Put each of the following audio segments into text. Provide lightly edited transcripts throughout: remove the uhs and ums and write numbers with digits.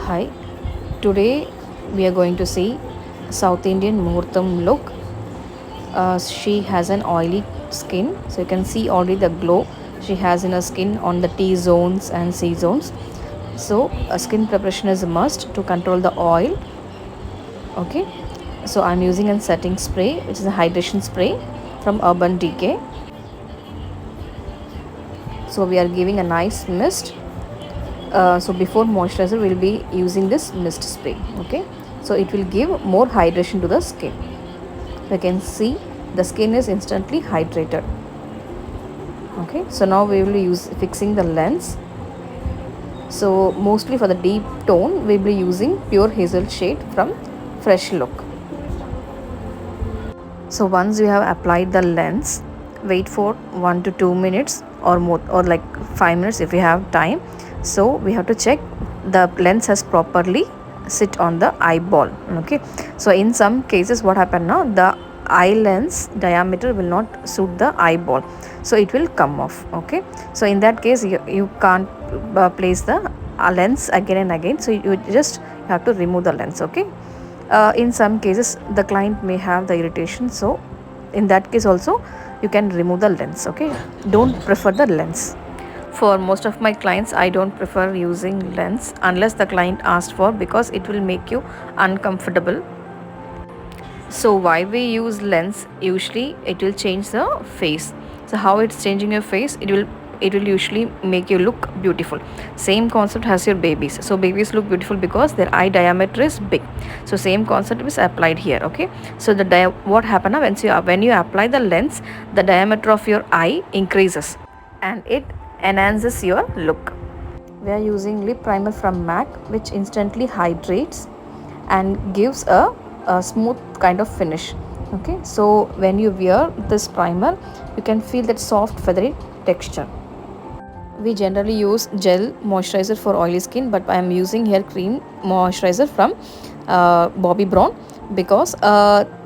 Hi, today we are going to see South Indian Muhurtam look. She has an oily skin, so you can see already the glow she has in her skin on the T zones and C zones. So, a skin preparation is a must to control the oil. Okay, so I'm using a setting spray, which is a hydration spray from Urban Decay. So, we are giving a nice mist. So before moisturizer we'll be using this mist spray. Okay, so it will give more hydration to the skin. You can see the skin is instantly hydrated. Okay, so now we will use fixing the lens. So mostly for the deep tone we'll be using pure hazel shade from Fresh Look. So once you have applied the lens, wait for 1 to 2 minutes or more, or like 5 minutes if you have time. So we have to check the lens has properly sit on the eyeball. Okay, so in some cases what happen now, the eye lens diameter will not suit the eyeball, so it will come off. Okay, so in that case you can't place the lens again and again, so you just have to remove the lens. Okay, in some cases the client may have the irritation, so in that case also you can remove the lens. Okay, don't prefer the lens. For most of my clients I don't prefer using lens unless the client asked for, because it will make you uncomfortable. So why we use lens, usually it will change the face. So how it's changing your face, it will usually make you look beautiful. Same concept has your babies. So babies look beautiful because their eye diameter is big. So same concept is applied here. Okay, so the what happen now, when you apply the lens, the diameter of your eye increases and it enhances your look. We are using lip primer from MAC, which instantly hydrates and gives a smooth kind of finish. Okay, so when you wear this primer you can feel that soft feathery texture. We generally use gel moisturizer for oily skin, but I am using here cream moisturizer from Bobbi Brown, because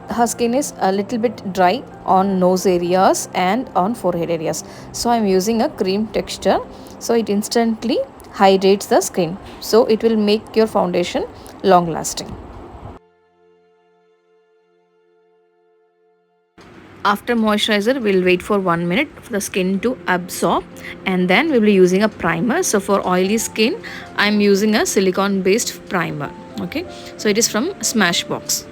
her skin is a little bit dry on nose areas and on forehead areas, so I'm using a cream texture, so it instantly hydrates the skin, so it will make your foundation long lasting. After moisturizer, we'll wait for 1 minute for the skin to absorb, and then we'll be using a primer. So for oily skin, I'm using a silicone based primer. Okay, so it is from Smashbox.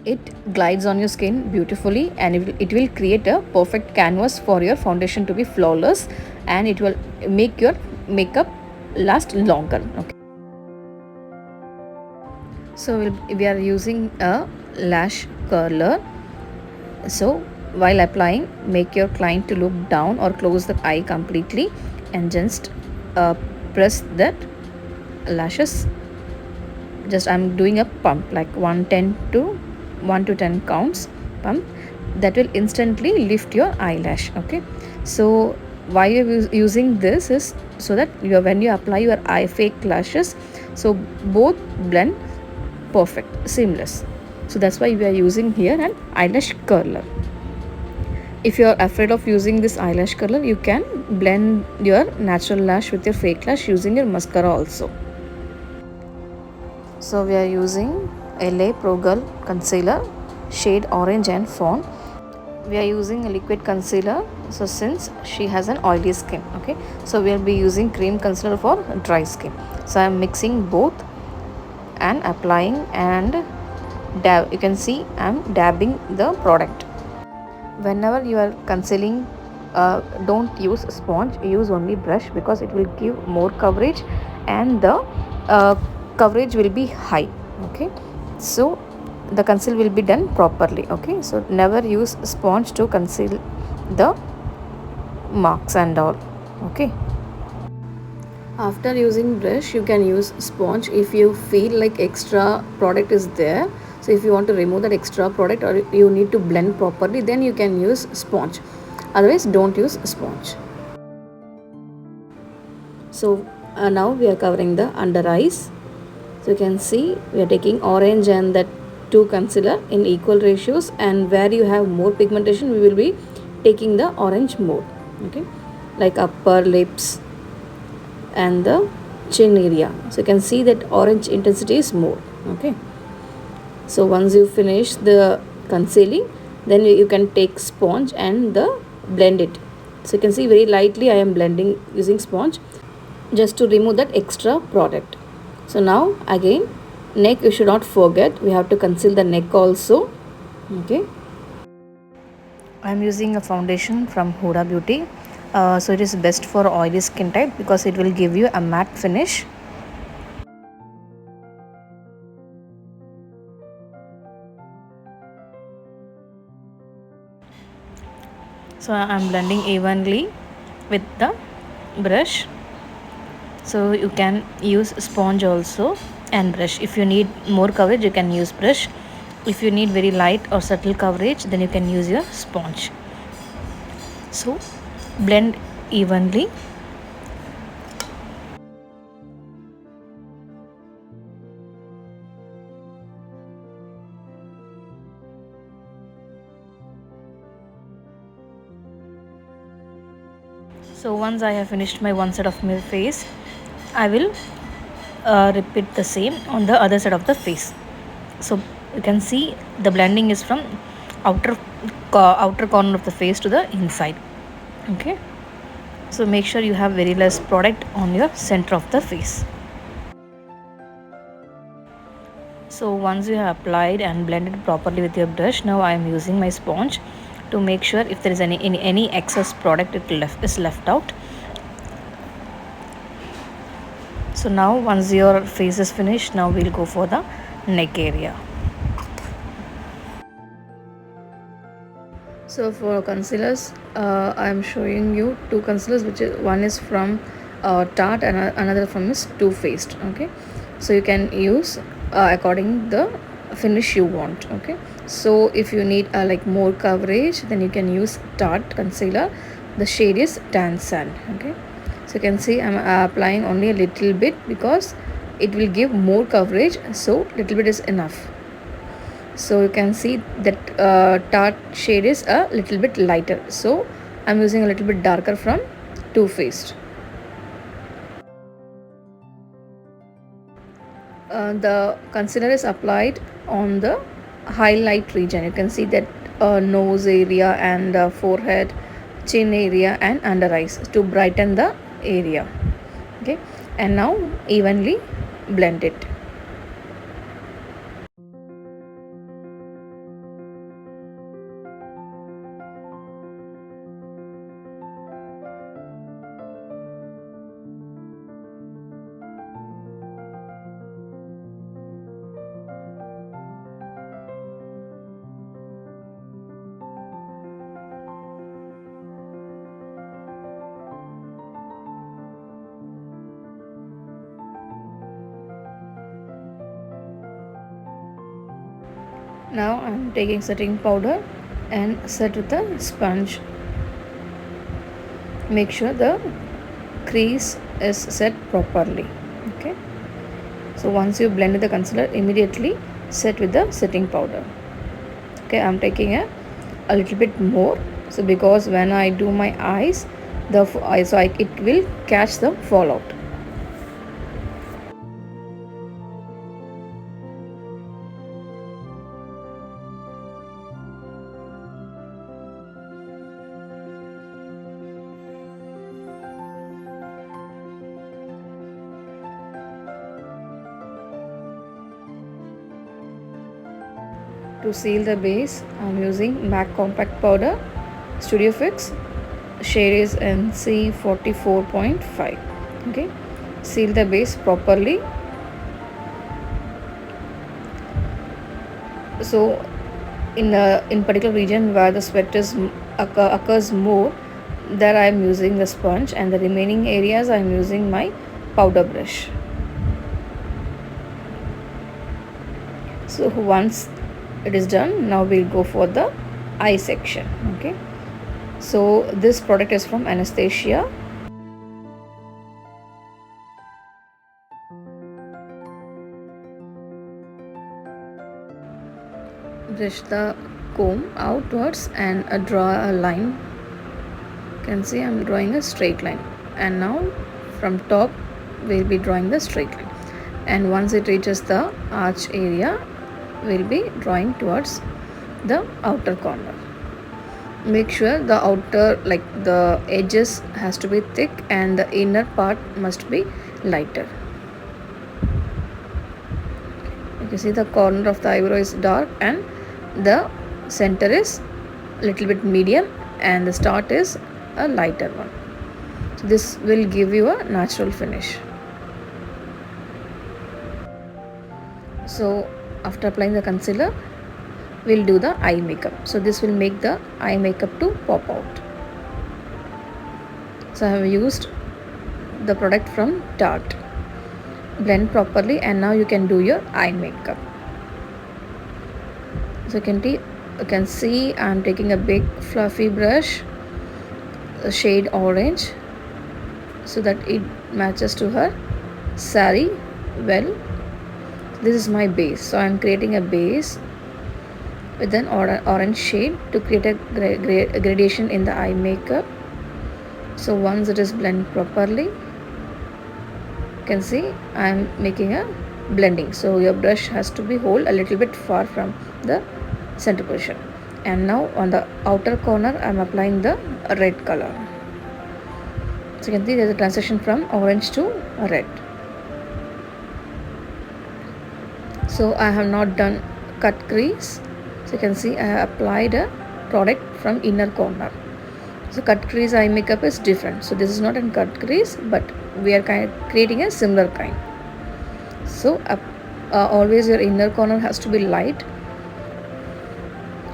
It glides on your skin beautifully, and it will create a perfect canvas for your foundation to be flawless, and it will make your makeup last longer. Okay, so we are using a lash curler. So while applying, make your client to look down or close the eye completely, and just press that lashes. Just I'm doing a pump like 1 to 10 counts pump, that will instantly lift your eyelash. Okay, so why you're using this is so that when you apply your eye fake lashes, so both blend perfect, seamless. So that's why we are using here an eyelash curler. If you are afraid of using this eyelash curler, you can blend your natural lash with your fake lash using your mascara also. So we are using LA Pro Girl concealer, shade orange and fawn. We are using a liquid concealer, so since she has an oily skin. Okay, so we'll be using cream concealer for dry skin. So I'm mixing both and applying, and you can see I'm dabbing the product. Whenever you are concealing, don't use sponge, use only brush, because it will give more coverage and the coverage will be high. Okay, so the conceal will be done properly. Okay, so never use sponge to conceal the marks and all. Okay, after using brush you can use sponge if you feel like extra product is there. So if you want to remove that extra product, or you need to blend properly, then you can use sponge, otherwise don't use sponge. So now we are covering the under eyes. So you can see we are taking orange and that 2 concealer in equal ratios, and where you have more pigmentation we will be taking the orange more. Okay, like upper lips and the chin area. So you can see that orange intensity is more. Okay. So once you finish the concealing, then you can take sponge and the blend it. So you can see very lightly I am blending using sponge just to remove that extra product. So now again, neck you should not forget, we have to conceal the neck also. Okay. I am using a foundation from Huda Beauty. So it is best for oily skin type because it will give you a matte finish. So I am blending evenly with the brush. So you can use sponge also and brush. If you need more coverage, you can use brush. If you need very light or subtle coverage, then you can use your sponge. So blend evenly. So once I have finished my one side of my face, I will repeat the same on the other side of the face. So you can see the blending is from outer corner of the face to the inside. Okay. So make sure you have very less product on your center of the face. So once you have applied and blended properly with your brush, now I am using my sponge to make sure if there is any excess product is left out. So now once your face is finished, now we'll go for the neck area. So for concealers, I am showing you two concealers, which is one is from Tarte and another from is Too Faced. Okay, so you can use according the finish you want. Okay, so if you need like more coverage, then you can use Tarte concealer. The shade is Tan Sand. Okay, so you can see I'm applying only a little bit because it will give more coverage. So little bit is enough. So you can see that Tarte shade is a little bit lighter, so I'm using a little bit darker from Too Faced. The concealer is applied on the highlight region. You can see that nose area and forehead, chin area and under eyes to brighten the area. Okay, and now evenly blend it. Now I am taking setting powder and set with a sponge. Make sure the crease is set properly. Okay, so once you blend the concealer, immediately set with the setting powder. Okay, I'm taking a little bit more, so because when I do my eyes, it will catch the fallout. To seal the base, I'm using MAC Compact Powder, Studio Fix. Shade is NC 44.5. Okay, seal the base properly. So in particular region where the sweat is occurs more, there I am using the sponge, and the remaining areas I am using my powder brush. So once it is done, now we'll go for the eye section. Okay, so this product is from Anastasia. Brush the comb outwards and draw a line. You can see I'm drawing a straight line, and now from top we'll be drawing the straight line, and once it reaches the arch area, we'll be drawing towards the outer corner. Make sure the outer, like the edges, has to be thick and the inner part must be lighter. You can see the corner of the eyebrow is dark and the center is little bit medium and the start is a lighter one. So this will give you a natural finish. So after applying the concealer, we'll do the eye makeup. So this will make the eye makeup to pop out. So I have used the product from Tarte. Blend properly and now you can do your eye makeup. So you can see I'm taking a big fluffy brush, a shade orange, so that it matches to her sari well. This is my base, so I'm creating a base with an orange shade to create a gradation in the eye makeup. So once it is blended properly, you can see I'm making a blending. So your brush has to be hold a little bit far from the center position. And now on the outer corner, I'm applying the red color. So you can see there's a transition from orange to red. So I have not done cut crease. So you can see I have applied a product from inner corner. So cut crease eye makeup is different. So this is not a cut crease, but we are creating a similar kind. So always your inner corner has to be light.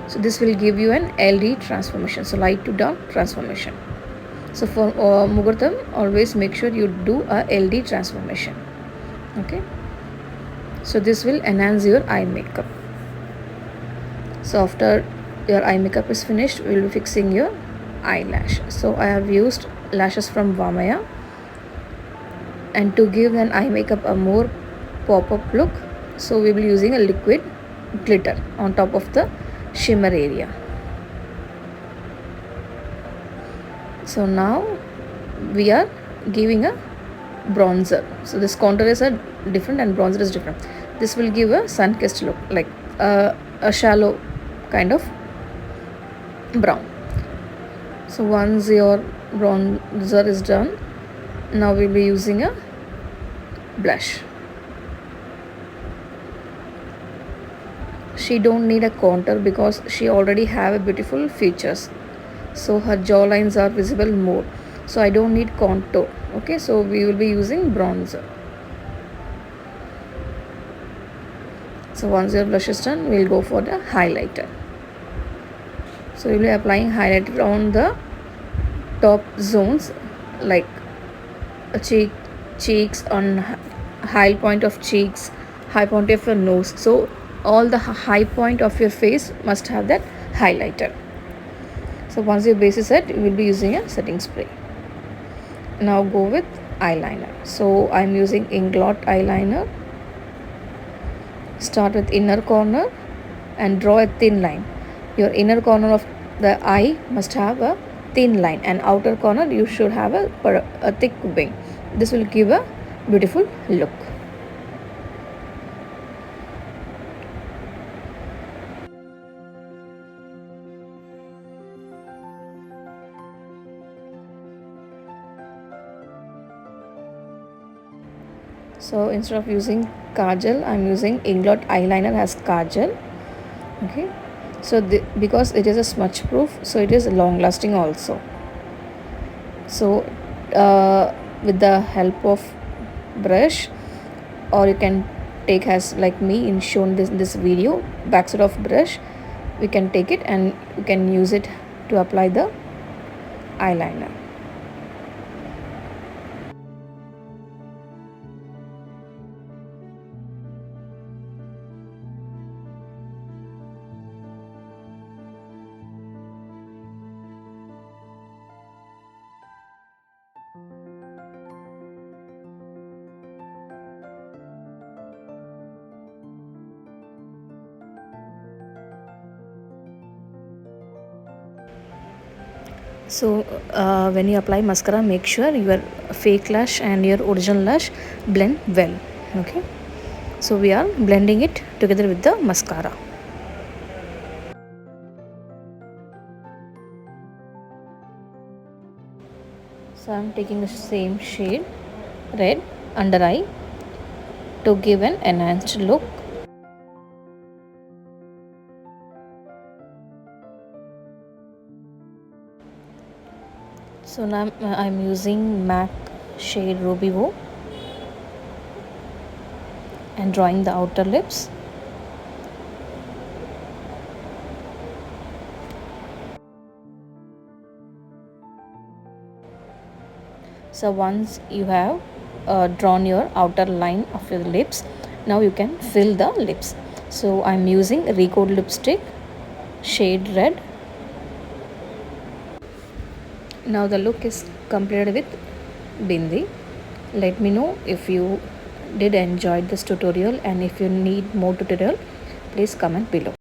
So this will give you an LD transformation. So light to dark transformation. So for Muhurtam, always make sure you do a LD transformation. Okay. So this will enhance your eye makeup. So after your eye makeup is finished, we will be fixing your eyelash. So I have used lashes from Vamaya, and to give an eye makeup a more pop-up look, so we will be using a liquid glitter on top of the shimmer area. So now we are giving a bronzer. So this contour is a different and bronzer is different. This will give a sun-kissed look, like a shallow kind of brown. So once your bronzer is done, now we'll be using a blush. She don't need a contour because she already have a beautiful features. So her jawlines are visible more. So I don't need contour. Okay, so we will be using bronzer. So once your blush is done, we'll go for the highlighter. So we'll be applying highlighter on the top zones, like a cheeks, on high point of cheeks, high point of your nose. So all the high point of your face must have that highlighter. So once your base is set, you will be using a setting spray. Now go with eyeliner. So I'm using Inglot eyeliner. Start with inner corner and draw a thin line. Your inner corner of the eye must have a thin line, and outer corner you should have a thick wing. This will give a beautiful look. So instead of using kajal, I'm using Inglot eyeliner as kajal. Okay, so because it is a smudge proof, so it is long lasting also. So with the help of brush, or you can take, as like me in shown this video, backside of brush, we can take it and you can use it to apply the eyeliner. So when you apply mascara, make sure your fake lash and your original lash blend well. Okay, so we are blending it together with the mascara. So I'm taking the same shade red under eye to give an enhanced look. So now I'm using MAC shade Ruby Woo and drawing the outer lips. So once you have drawn your outer line of your lips, now you can fill the lips. So I'm using Recode lipstick shade red. Now the look is completed with bindi. Let me know if you did enjoy this tutorial, and if you need more tutorial, please comment below.